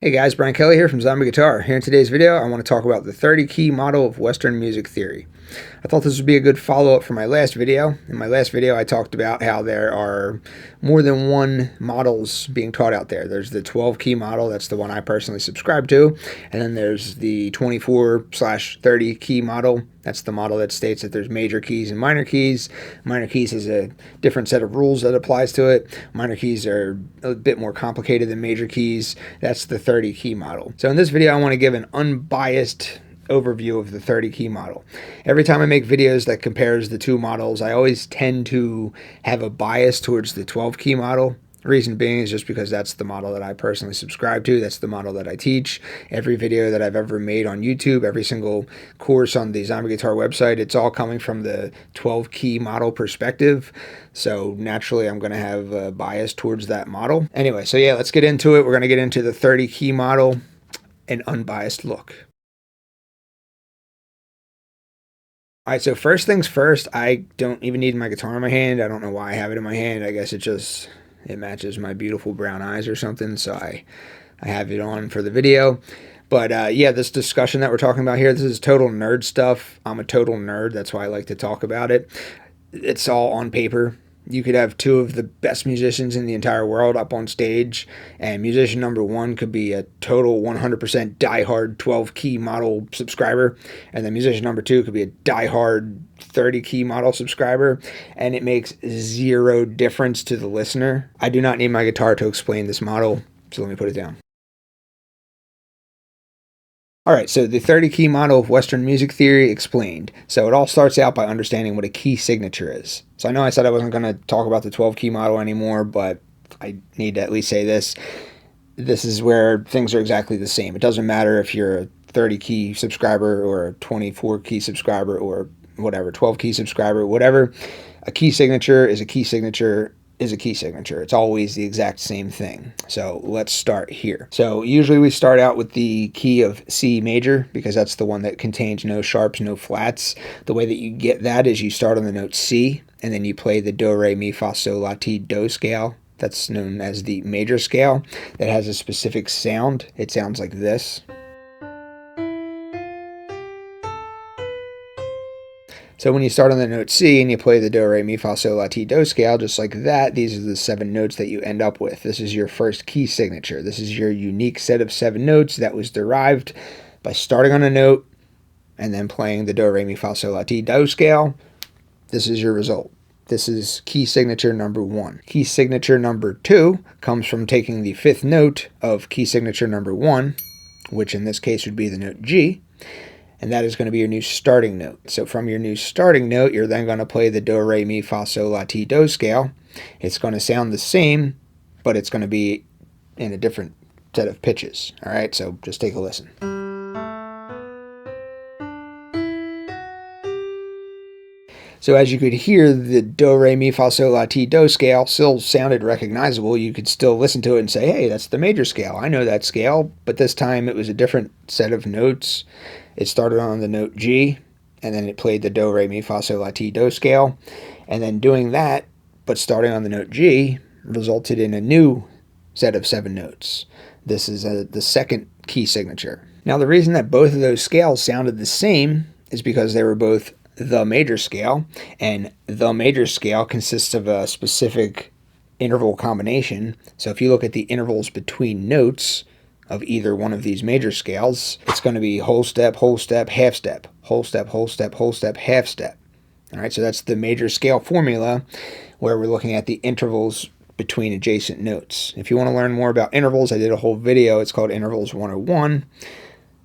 Hey guys, Brian Kelly here from Zombie Guitar. Here in today's video, I want to talk about the 30 key model of Western music theory. I thought this would be a good follow-up for my last video. In my last video, I talked about how there are more than one models being taught out there. There's the 12 key model, that's the one I personally subscribe to, and then there's the 24/30 key model. That's the model that states that there's major keys and minor keys. Minor keys has a different set of rules that applies to it. Minor keys are a bit more complicated than major keys. That's the 30 key model. So in this video, I want to give an unbiased overview of the 30 key model. Every time I make videos that compares the two models, I always tend to have a bias towards the 12 key model. Reason being is just because that's the model that I personally subscribe to. That's the model that I teach. Every video that I've ever made on YouTube, every single course on the Zombie Guitar website, it's all coming from the 12 key model perspective. So naturally, I'm going to have a bias towards that model. Anyway, so yeah, let's get into it. We're going to get into the 30 key model, an unbiased look. All right, so first things first, I don't even need my guitar in my hand. I don't know why I have it in my hand. I guess it matches my beautiful brown eyes or something, so I have it on for the video. But yeah, this discussion that we're talking about here, this is total nerd stuff. I'm a total nerd. That's why I like to talk about it. It's all on paper. You could have two of the best musicians in the entire world up on stage, and musician number one could be a total 100% diehard 12 key model subscriber, and then musician number two could be a diehard 30 key model subscriber, and it makes zero difference to the listener. I do not need my guitar to explain this model, so let me put it down. All right, so the 30 key model of Western music theory explained. So it all starts out by understanding what a key signature is. So I know I said I wasn't going to talk about the 12 key model anymore, but I need to at least say this. This is where things are exactly the same. It doesn't matter if you're a 30 key subscriber or a 24 key subscriber or whatever, 12 key subscriber, whatever. A key signature is a key signature is a key signature. It's always the exact same thing. So let's start here. So usually we start out with the key of C major because that's the one that contains no sharps, no flats. The way that you get that is you start on the note C and then you play the do, re, mi, fa, sol, la, ti, do scale. That's known as the major scale that has a specific sound. It sounds like this. So when you start on the note C and you play the do, re, mi, fa, sol, la, ti, do scale, just like that, these are the 7 notes that you end up with. This is your first key signature. This is your unique set of 7 notes that was derived by starting on a note and then playing the do, re, mi, fa, sol, la, ti, do scale. This is your result. This is key signature number 1. Key signature number 2 comes from taking the 5th note of key signature number 1, which in this case would be the note G, and that is going to be your new starting note. So from your new starting note, you're then going to play the do, re, mi, fa, sol, la, ti, do scale. It's going to sound the same, but it's going to be in a different set of pitches. All right, so just take a listen. So as you could hear, the do, re, mi, fa, sol, la, ti, do scale still sounded recognizable. You could still listen to it and say, hey, that's the major scale. I know that scale, but this time it was a different set of notes. It started on the note G, and then it played the do, re, mi, fa, sol, la, ti, do scale. And then doing that, but starting on the note G, resulted in a new set of 7 notes. This is the second key signature. Now, the reason that both of those scales sounded the same is because they were both the major scale, and the major scale consists of a specific interval combination. So if you look at the intervals between notes of either one of these major scales, it's going to be whole step, half step, whole step, half step. All right, so that's the major scale formula where we're looking at the intervals between adjacent notes. If you want to learn more about intervals, I did a whole video. It's called Intervals 101.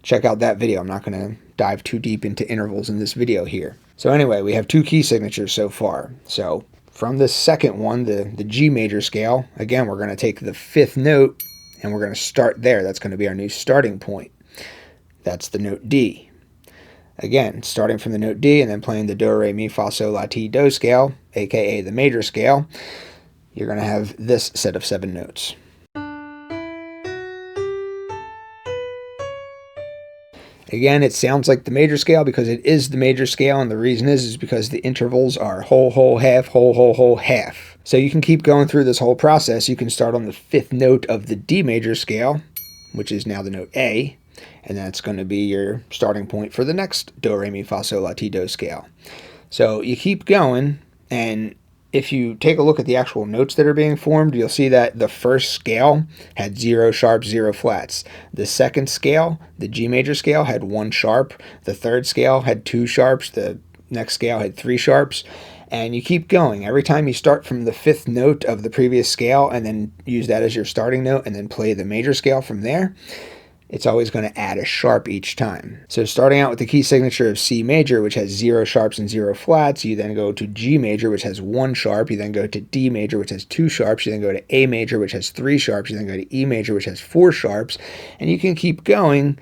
Check out that video. I'm not going to dive too deep into intervals in this video here. So anyway, we have 2 key signatures so far. So from the second one, the G major scale, again, we're going to take the 5th note and we're going to start there. That's going to be our new starting point. That's the note D. Again, starting from the note D and then playing the do, re, mi, fa, sol, la, ti, do scale, aka the major scale, you're going to have this set of 7 notes. Again, it sounds like the major scale because it is the major scale, and the reason is because the intervals are whole, half, whole, half. So you can keep going through this whole process. You can start on the 5th note of the D major scale, which is now the note A, and that's going to be your starting point for the next do, re, mi, fa, sol, la, ti, do scale. So you keep going, and if you take a look at the actual notes that are being formed, you'll see that the first scale had 0 sharps, 0 flats. The second scale, the G major scale, had 1 sharp. The third scale had 2 sharps. The next scale had 3 sharps. And you keep going. Every time you start from the 5th note of the previous scale and then use that as your starting note and then play the major scale from there, it's always going to add a sharp each time. So starting out with the key signature of C major, which has 0 sharps and 0 flats, you then go to G major, which has 1 sharp, you then go to D major, which has 2 sharps, you then go to A major, which has 3 sharps, you then go to E major, which has 4 sharps, and you can keep going,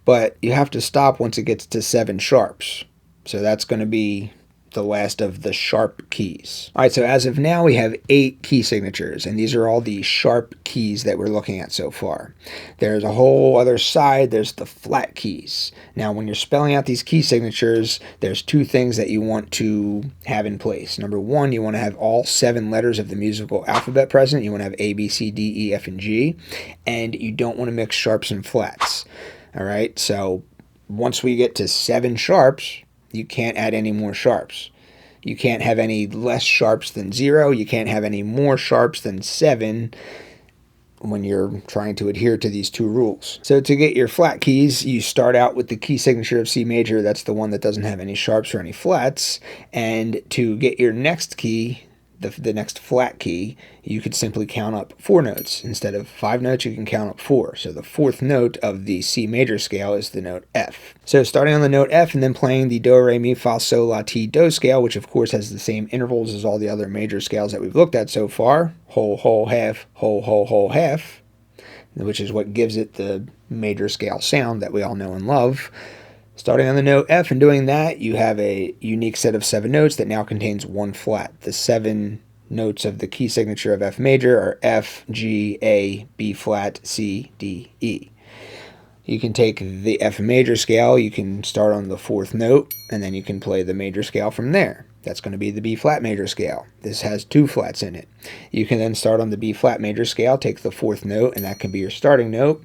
but you have to stop once it gets to 7 sharps. So that's going to be the last of the sharp keys. All right, so as of now, we have 8 key signatures, and these are all the sharp keys that we're looking at so far. There's a whole other side, there's the flat keys. Now, when you're spelling out these key signatures, there's 2 things that you want to have in place. Number 1, you want to have all 7 letters of the musical alphabet present. You want to have A, B, C, D, E, F, and G, and you don't want to mix sharps and flats. All right, so once we get to 7 sharps, you can't add any more sharps. You can't have any less sharps than 0. You can't have any more sharps than 7 when you're trying to adhere to these 2 rules. So to get your flat keys, you start out with the key signature of C major. That's the one that doesn't have any sharps or any flats. And to get your next key, the next flat key, you could simply count up 4 notes. Instead of 5 notes, you can count up 4. So the 4th note of the C major scale is the note F. So starting on the note F and then playing the do, re, mi, fa, sol, la, ti, do scale, which of course has the same intervals as all the other major scales that we've looked at so far, whole, whole, half, whole, whole, whole, half, which is what gives it the major scale sound that we all know and love. Starting on the note F and doing that, you have a unique set of 7 notes that now contains 1 flat. The 7 notes of the key signature of F major are F, G, A, B flat, C, D, E. You can take the F major scale, you can start on the 4th note, and then you can play the major scale from there. That's going to be the B flat major scale. This has 2 flats in it. You can then start on the B flat major scale, take the 4th note, and that can be your starting note.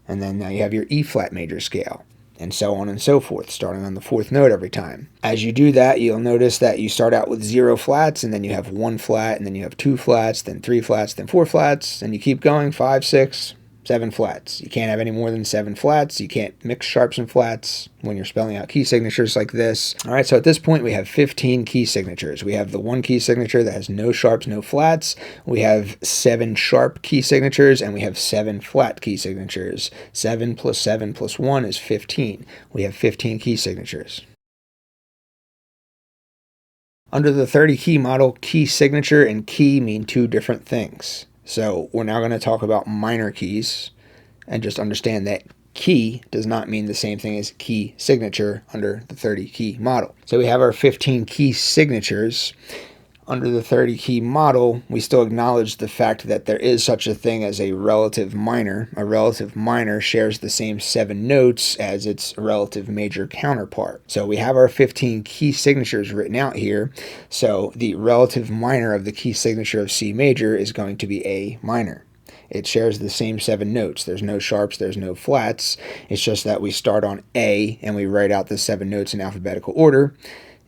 And then now you have your E flat major scale, and so on and so forth, starting on the 4th note every time. As you do that, you'll notice that you start out with 0 flats, and then you have 1 flat, and then you have 2 flats, then 3 flats, then 4 flats, and you keep going, 5, 6, 7 flats. You can't have any more than 7 flats. You can't mix sharps and flats when you're spelling out key signatures like this. All right, so at this point, we have 15 key signatures. We have the 1 key signature that has no sharps, no flats. We have 7 sharp key signatures, and we have 7 flat key signatures. 7 plus 7 plus 1 is 15. We have 15 key signatures. Under the 30 key model, key signature and key mean 2 different things. So we're now going to talk about minor keys, and just understand that key does not mean the same thing as key signature under the 30 key model. So we have our 15 key signatures. Under the 30 key model, we still acknowledge the fact that there is such a thing as a relative minor. A relative minor shares the same 7 notes as its relative major counterpart. So we have our 15 key signatures written out here. So the relative minor of the key signature of C major is going to be A minor. It shares the same 7 notes. There's no sharps, there's no flats. It's just that we start on A and we write out the 7 notes in alphabetical order.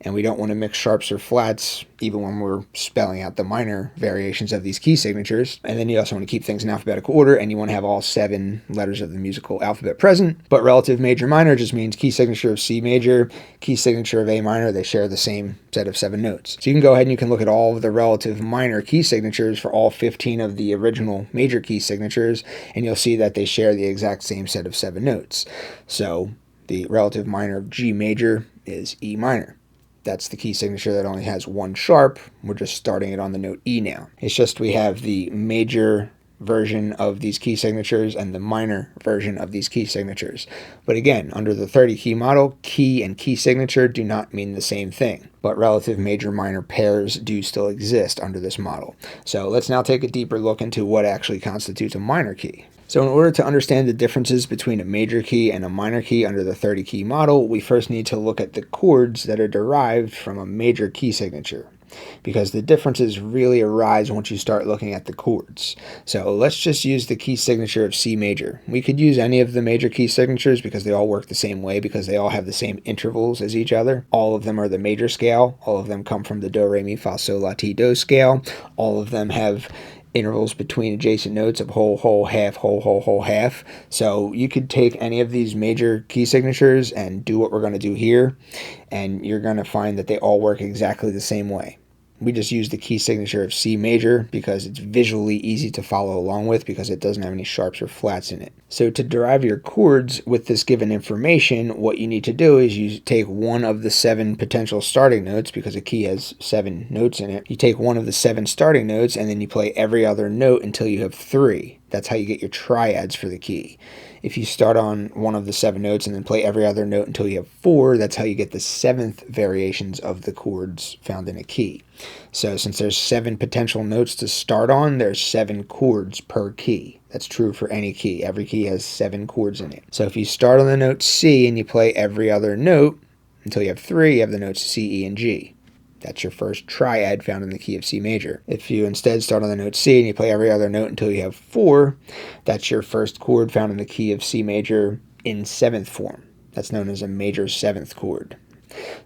And we don't want to mix sharps or flats even when we're spelling out the minor variations of these key signatures. And then you also want to keep things in alphabetical order, and you want to have all 7 letters of the musical alphabet present. But relative major minor just means key signature of C major, key signature of A minor. They share the same set of 7 notes. So you can go ahead and you can look at all of the relative minor key signatures for all 15 of the original major key signatures, and you'll see that they share the exact same set of 7 notes. So the relative minor of G major is E minor. That's the key signature that only has 1 sharp. We're just starting it on the note E now. It's just we have the major version of these key signatures and the minor version of these key signatures. But again, under the 30 key model, key and key signature do not mean the same thing. But relative major minor pairs do still exist under this model. So let's now take a deeper look into what actually constitutes a minor key. So in order to understand the differences between a major key and a minor key under the 30 key model, we first need to look at the chords that are derived from a major key signature. because the differences really arise once you start looking at the chords. So let's just use the key signature of C major. We could use any of the major key signatures because they all work the same way, because they all have the same intervals as each other. All of them are the major scale. All of them come from the do, re, mi, fa, sol, la, ti, do scale. All of them have intervals between adjacent notes of whole, whole, half, whole, whole, whole, half. So you could take any of these major key signatures and do what we're going to do here, and you're going to find that they all work exactly the same way. We just use the key signature of C major because it's visually easy to follow along with, because it doesn't have any sharps or flats in it. So to derive your chords with this given information, what you need to do is you take one of the 7 potential starting notes, because a key has 7 notes in it. You take one of the 7 starting notes and then you play every other note until you have 3. That's how you get your triads for the key. If you start on one of the 7 notes and then play every other note until you have 4, that's how you get the 7th variations of the chords found in a key. So since there's 7 potential notes to start on, there's 7 chords per key. That's true for any key. Every key has 7 chords in it. So if you start on the note C and you play every other note until you have 3, you have the notes C, E, and G. That's your first triad found in the key of C major. If you instead start on the note C and you play every other note until you have 4, that's your first chord found in the key of C major in 7th form. That's known as a major 7th chord.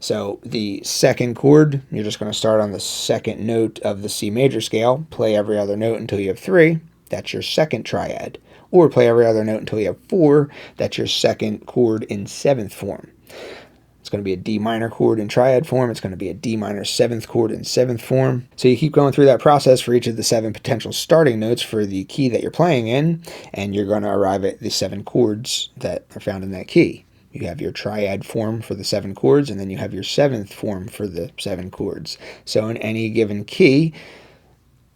So the second chord, you're just going to start on the second note of the C major scale, play every other note until you have 3. That's your second triad. Or play every other note until you have 4. That's your second chord in 7th form. It's going to be a D minor chord in triad form. It's going to be a D minor 7th chord in 7th form. So you keep going through that process for each of the 7 potential starting notes for the key that you're playing in, and you're going to arrive at the 7 chords that are found in that key. You have your triad form for the 7 chords, and then you have your 7th form for the 7 chords. So in any given key,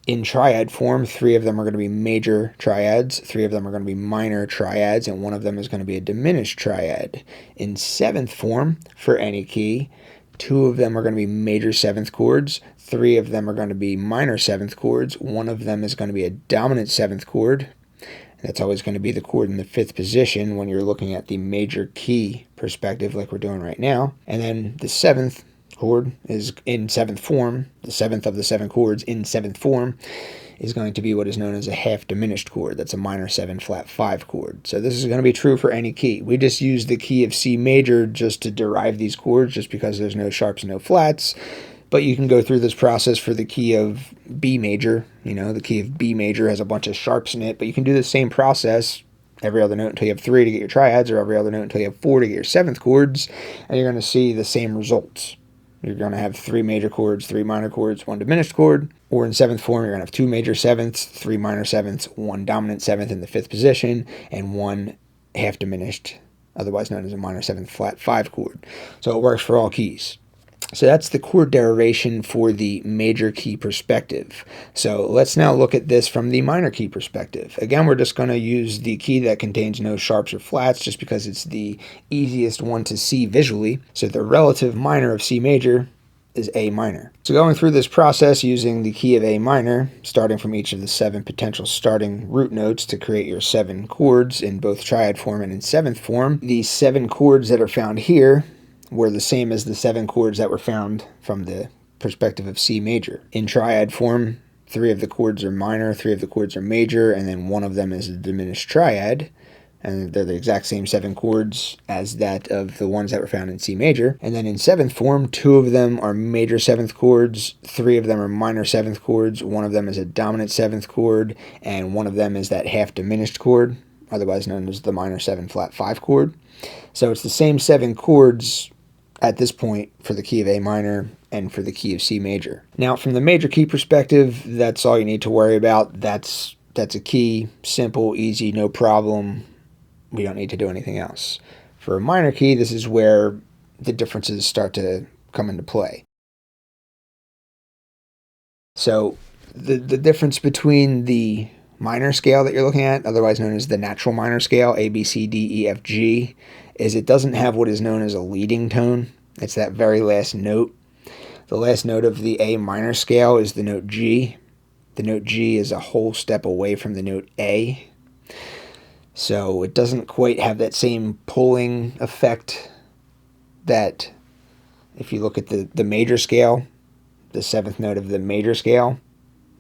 in triad form, 3 of them are going to be major triads, 3 of them are going to be minor triads, and 1 of them is going to be a diminished triad. In 7th form, for any key, 2 of them are going to be major 7th chords, 3 of them are going to be minor 7th chords, 1 of them is going to be a dominant 7th chord. That's always going to be the chord in the 5th position when you're looking at the major key perspective like we're doing right now. And then the 7th chord is in 7th form. The 7th of the 7 chords in 7th form is going to be what is known as a half diminished chord. That's a minor 7 flat 5 chord. So this is going to be true for any key. We just use the key of C major just to derive these chords, just because there's no sharps and no flats. But you can go through this process for the key of B major. You know, the key of B major has a bunch of sharps in it, but you can do the same process every other note until you have 3 to get your triads, or every other note until you have 4 to get your 7th chords, and you're going to see the same results. You're going to have 3 major chords, 3 minor chords, 1 diminished chord. Or in 7th form, you're going to have 2 major 7ths, 3 minor 7ths, 1 dominant 7th in the 5th position, and 1 half diminished, otherwise known as a minor 7th flat 5 chord. So it works for all keys. So that's the chord derivation for the major key perspective. So let's now look at this from the minor key perspective. Again, we're just going to use the key that contains no sharps or flats just because it's the easiest one to see visually. So the relative minor of C major is A minor. So going through this process using the key of A minor, starting from each of the 7 potential starting root notes to create your 7 chords in both triad form and in 7th form, the 7 chords that are found here were the same as the 7 chords that were found from the perspective of C major. In triad form, 3 of the chords are minor, 3 of the chords are major, and then 1 of them is a diminished triad. And they're the exact same 7 chords as that of the ones that were found in C major. And then in 7th form, 2 of them are major 7th chords, 3 of them are minor 7th chords, 1 of them is a dominant 7th chord, and 1 of them is that half diminished chord, otherwise known as the minor 7 flat 5 chord. So it's the same 7 chords at this point for the key of A minor and for the key of C major. Now, from the major key perspective, that's all you need to worry about. That's a key, simple, easy, no problem. We don't need to do anything else. For a minor key, this is where the differences start to come into play. So the difference between the minor scale that you're looking at, otherwise known as the natural minor scale, A, B, C, D, E, F, G, is it doesn't have what is known as a leading tone. It's that very last note. The last note of the A minor scale is the note G. The note G is a whole step away from the note A. So it doesn't quite have that same pulling effect that if you look at the major scale the 7th note of the major scale,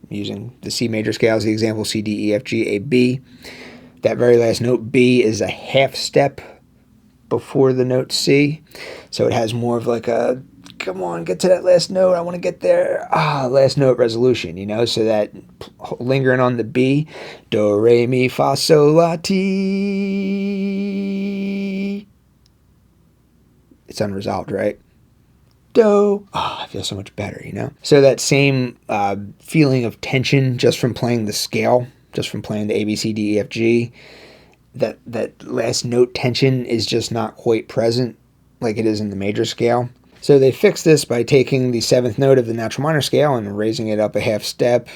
using the C major scale as the example, C, D, E, F, G, A, B. That very last note, B, is a half step before the note C. So it has more of like a, come on, get to that last note, I want to get there. Last note resolution, so that lingering on the B, do, re, mi, fa, sol, la, ti. It's unresolved, right? Do. I feel so much better, So that same feeling of tension just from playing the scale, just from playing the A, B, C, D, E, F, G, that last note tension is just not quite present like it is in the major scale. So they fixed this by taking the 7th note of the natural minor scale and raising it up a half step,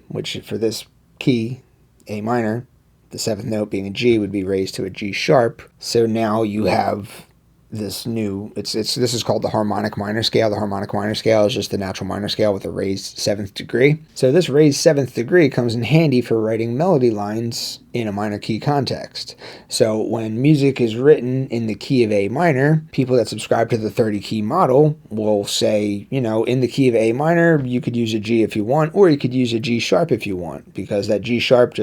which for this key, A minor, the 7th note being a G, would be raised to a G sharp. So now you have this new, this is called the harmonic minor scale. The harmonic minor scale is just the natural minor scale with a raised 7th degree. So this raised 7th degree comes in handy for writing melody lines in a minor key context. So when music is written in the key of A minor, people that subscribe to the 30 key model will say, in the key of A minor, you could use a G if you want, or you could use a G sharp if you want, because that G sharp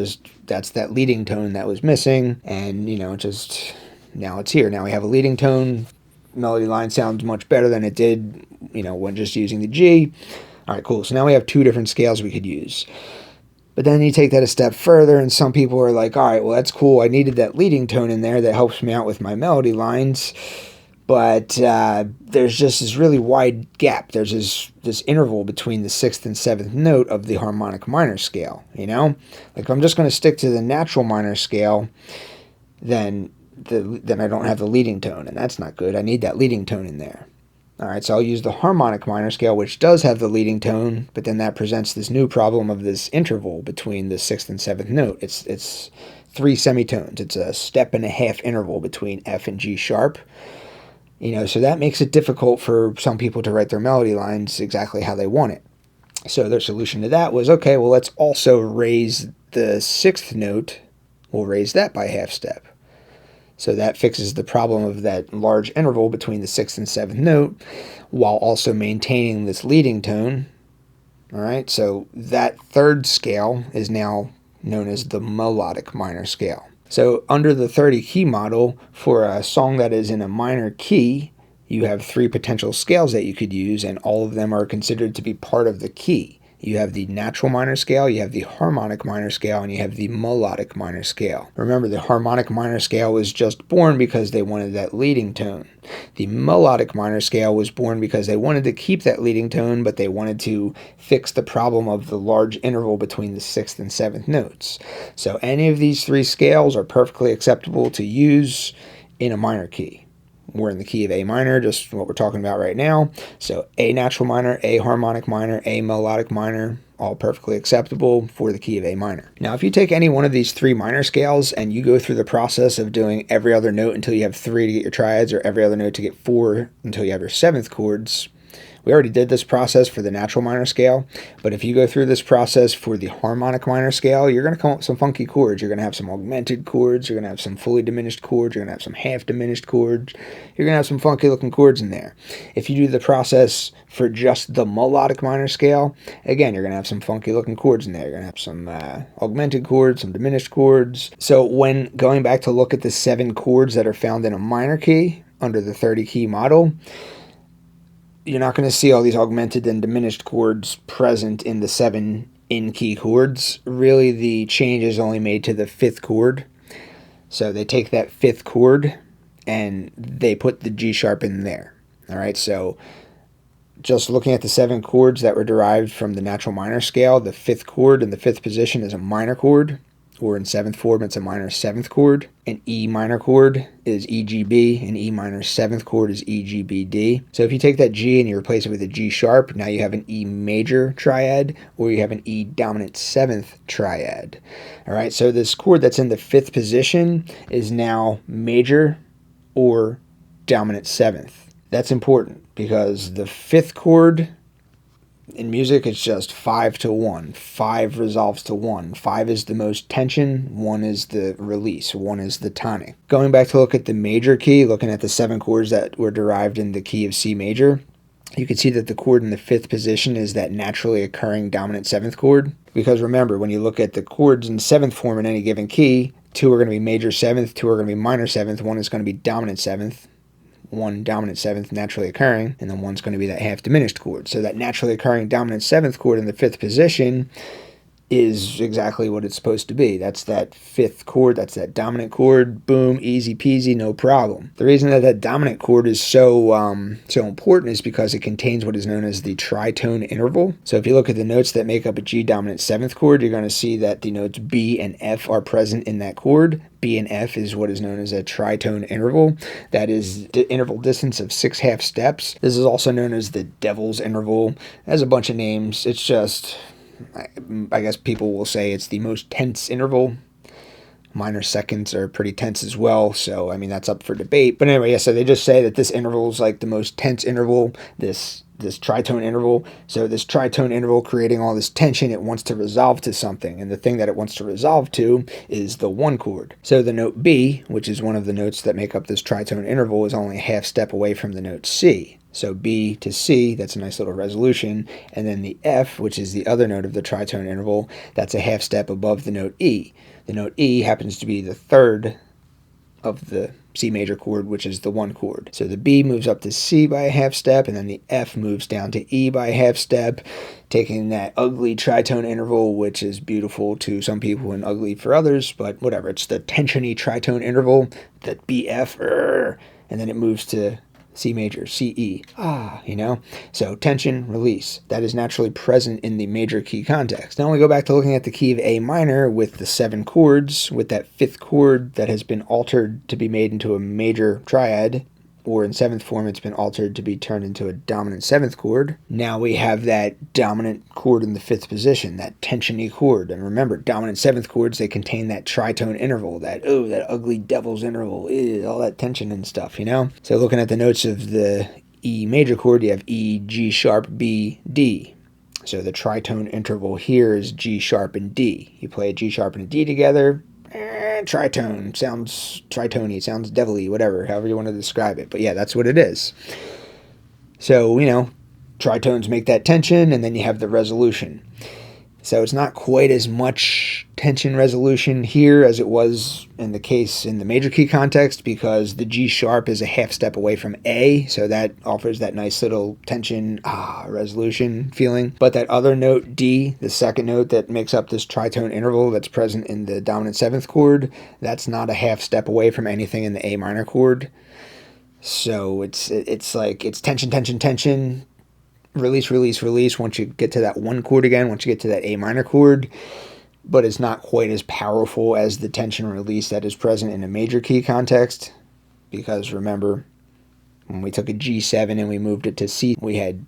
that's that leading tone that was missing, and now it's here. Now we have a leading tone. Melody line sounds much better than it did, when just using the G. All right, cool. So now we have 2 different scales we could use. But then you take that a step further, and some people are like, all right, well, that's cool. I needed that leading tone in there that helps me out with my melody lines. But there's just this really wide gap. There's this interval between the 6th and 7th note of the harmonic minor scale, Like if I'm just going to stick to the natural minor scale, then I don't have the leading tone, and that's not good. I need that leading tone in there. All right, so I'll use the harmonic minor scale, which does have the leading tone, but then that presents this new problem of this interval between the 6th and 7th note. It's 3 semitones. It's a step and a half interval between F and G sharp. So that makes it difficult for some people to write their melody lines exactly how they want it. So their solution to that was, okay, well, let's also raise the 6th note. We'll raise that by a half step. So that fixes the problem of that large interval between the 6th and 7th note, while also maintaining this leading tone. All right, so that 3rd scale is now known as the melodic minor scale. So under the 30 key model, for a song that is in a minor key, you have 3 potential scales that you could use, and all of them are considered to be part of the key. You have the natural minor scale, you have the harmonic minor scale, and you have the melodic minor scale. Remember, the harmonic minor scale was just born because they wanted that leading tone. The melodic minor scale was born because they wanted to keep that leading tone, but they wanted to fix the problem of the large interval between the 6th and 7th notes. So any of these 3 scales are perfectly acceptable to use in a minor key. We're in the key of A minor, just what we're talking about right now. So A natural minor, A harmonic minor, A melodic minor, all perfectly acceptable for the key of A minor. Now, if you take any one of these 3 minor scales and you go through the process of doing every other note until you have 3 to get your triads, or every other note to get 4 until you have your 7th chords, we already did this process for the natural minor scale, but if you go through this process for the harmonic minor scale, you're going to come up with some funky chords. You're going to have some augmented chords, you're going to have some fully diminished chords, you're going to have some half diminished chords, you're going to have some funky looking chords in there. If you do the process for just the melodic minor scale, again, you're going to have some funky looking chords in there. You're going to have some augmented chords, some diminished chords. So when going back to look at the 7 chords that are found in a minor key under the 30 key model, you're not going to see all these augmented and diminished chords present in the 7 in-key chords. Really, the change is only made to the 5th chord. So they take that 5th chord and they put the G sharp in there. All right, so just looking at the 7 chords that were derived from the natural minor scale, the 5th chord in the 5th position is a minor chord, or in 7th form, it's a minor 7th chord. An E minor chord is EGB, and E minor 7th chord is EGBD. So if you take that G and you replace it with a G sharp, now you have an E major triad, or you have an E dominant 7th triad. All right, so this chord that's in the 5th position is now major or dominant 7th. That's important because the 5th chord in music, it's just 5 to 1. 5 resolves to 1. 5 is the most tension, 1 is the release, 1 is the tonic. Going back to look at the major key, looking at the 7 chords that were derived in the key of C major, you can see that the chord in the 5th position is that naturally occurring dominant 7th chord. Because remember, when you look at the chords in 7th form in any given key, 2 are going to be major 7th, 2 are going to be minor 7th, 1 is going to be dominant 7th, 1 dominant 7th naturally occurring, and then 1's going to be that half diminished chord. So that naturally occurring dominant 7th chord in the 5th position is exactly what it's supposed to be. That's that 5th chord, that's that dominant chord, boom, easy peasy, no problem. The reason that that dominant chord is so important is because it contains what is known as the tritone interval. So if you look at the notes that make up a G dominant 7th chord, you're going to see that the notes B and F are present in that chord. B and F is what is known as a tritone interval. That is the interval distance of 6 half steps. This is also known as the devil's interval. It has a bunch of names. It's just, I guess people will say it's the most tense interval. Minor seconds are pretty tense as well, so I mean that's up for debate. But anyway, yeah, so they just say that this interval is like the most tense interval, this tritone interval. So this tritone interval creating all this tension, it wants to resolve to something, and the thing that it wants to resolve to is the 1 chord. So the note B, which is one of the notes that make up this tritone interval, is only a half step away from the note C. So B to C, that's a nice little resolution. And then the F, which is the other note of the tritone interval, that's a half step above the note E. The note E happens to be the 3rd of the C major chord, which is the 1 chord. So the B moves up to C by a half step, and then the F moves down to E by a half step, taking that ugly tritone interval, which is beautiful to some people and ugly for others, but whatever. It's the tensiony tritone interval, the BF, and then it moves to C major, C, E, So tension, release. That is naturally present in the major key context. Now we go back to looking at the key of A minor with the 7 chords, with that 5th chord that has been altered to be made into a major triad, or in 7th form it's been altered to be turned into a dominant 7th chord. Now we have that dominant chord in the 5th position, that tensiony chord. And remember, dominant 7th chords, they contain that tritone interval, that ugly devil's interval, all that tension and stuff, So looking at the notes of the E major chord, you have E, G sharp, B, D. So the tritone interval here is G sharp and D. You play a G sharp and a D together, tritone sounds tritony, sounds devilly, whatever, however you want to describe it. But yeah, that's what it is. So, tritones make that tension, and then you have the resolution. So it's not quite as much tension resolution here as it was in the case in the major key context, because the G sharp is a half step away from A, so that offers that nice little tension, resolution feeling. But that other note, D, the 2nd note that makes up this tritone interval that's present in the dominant 7th chord, that's not a half step away from anything in the A minor chord. So it's like it's tension, tension, tension, release, release, release once you get to that 1 chord again, once you get to that A minor chord, but it's not quite as powerful as the tension release that is present in a major key context, because remember, when we took a G7 and we moved it to C, we had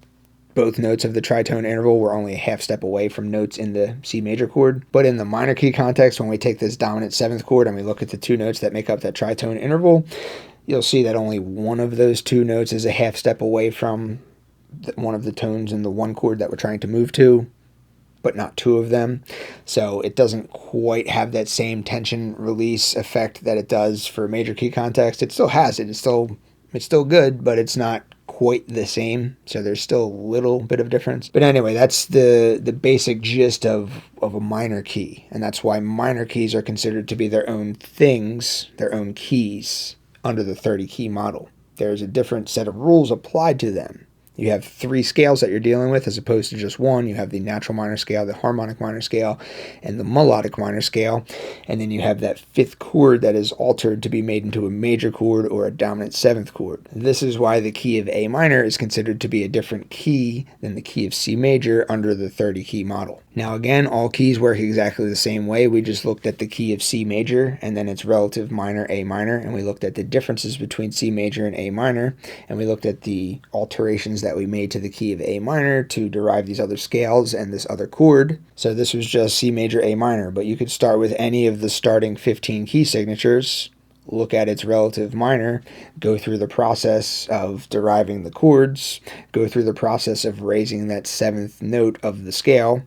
both notes of the tritone interval were only a half step away from notes in the C major chord. But in the minor key context, when we take this dominant 7th chord and we look at the 2 notes that make up that tritone interval, you'll see that only one of those 2 notes is a half step away from one of the tones in the 1 chord that we're trying to move to, but not 2 of them. So it doesn't quite have that same tension release effect that it does for major key context. It still has it. It's still good, but it's not quite the same. So there's still a little bit of difference. But anyway, that's the basic gist of a minor key. And that's why minor keys are considered to be their own things, their own keys under the 30 key model. There's a different set of rules applied to them. You have 3 scales that you're dealing with as opposed to just 1. You have the natural minor scale, the harmonic minor scale, and the melodic minor scale. And then you have that 5th chord that is altered to be made into a major chord or a dominant 7th chord. This is why the key of A minor is considered to be a different key than the key of C major under the 30 key model. Now again, all keys work exactly the same way. We just looked at the key of C major and then its relative minor A minor, and we looked at the differences between C major and A minor, and we looked at the alterations that we made to the key of A minor to derive these other scales and this other chord. So this was just C major A minor, but you could start with any of the starting 15 key signatures, look at its relative minor, go through the process of deriving the chords, go through the process of raising that 7th note of the scale,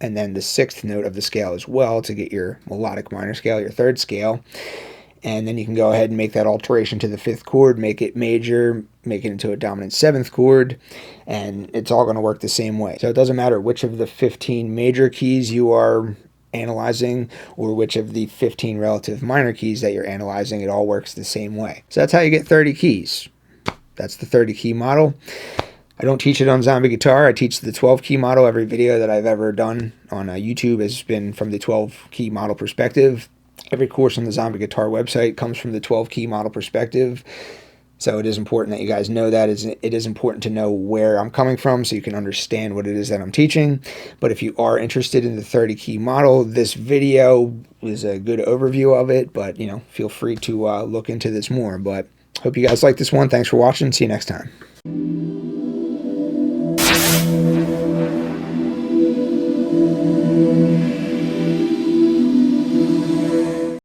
and then the 6th note of the scale as well to get your melodic minor scale, your 3rd scale. and then you can go ahead and make that alteration to the 5th chord, make it major, make it into a dominant 7th chord, and it's all going to work the same way. So it doesn't matter which of the 15 major keys you are analyzing or which of the 15 relative minor keys that you're analyzing, it all works the same way. So that's how you get 30 keys. That's the 30 key model. I don't teach it on Zombie Guitar. I teach the 12 key model. Every video that I've ever done on YouTube has been from the 12 key model perspective. Every course on the Zombie Guitar website comes from the 12 key model perspective. So it is important that you guys know that. It is important to know where I'm coming from so you can understand what it is that I'm teaching. But if you are interested in the 30 key model, this video is a good overview of it. But, you know, feel free to look into this more. But hope you guys like this one. Thanks for watching. See you next time.